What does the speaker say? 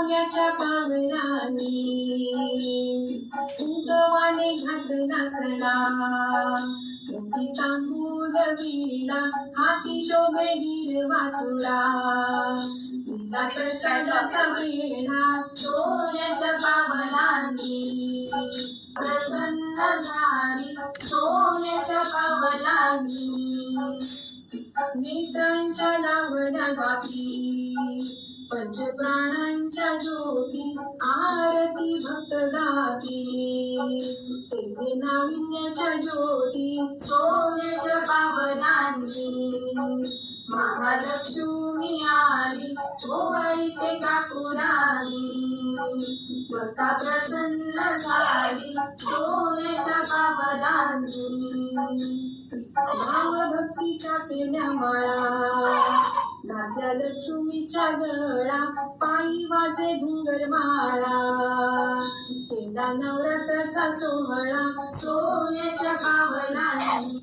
सोन्याच्या पावलांनी उगवाने घातला सडा, मुठी तांबूल विणा हाती शोभे हिरवा चुडा, तिला प्रसादाचा वेढा सोन्याच्या पावलांनी प्रसन्न झाली सोन्याच्या पावलांनी. नेत्रांच्या लावण्या गाती पंचप्राणांच्या ज्योती आरती भक्त गाती, तेथे नाविन्याच्या ज्योती सोन्याच्या पावलांनी. महालक्ष्मी आली ओवाळी ते काकुराली, भक्ता प्रसन्न झाली सोन्याच्या पावलांनी. भाव भक्तीच्या केल्या माळा घातल्या लक्ष्मीच्या गळा, पायी वाजे घुंगर माळा, केला नवरात्राचा सोहळा सोन्याच्या पावलांनी.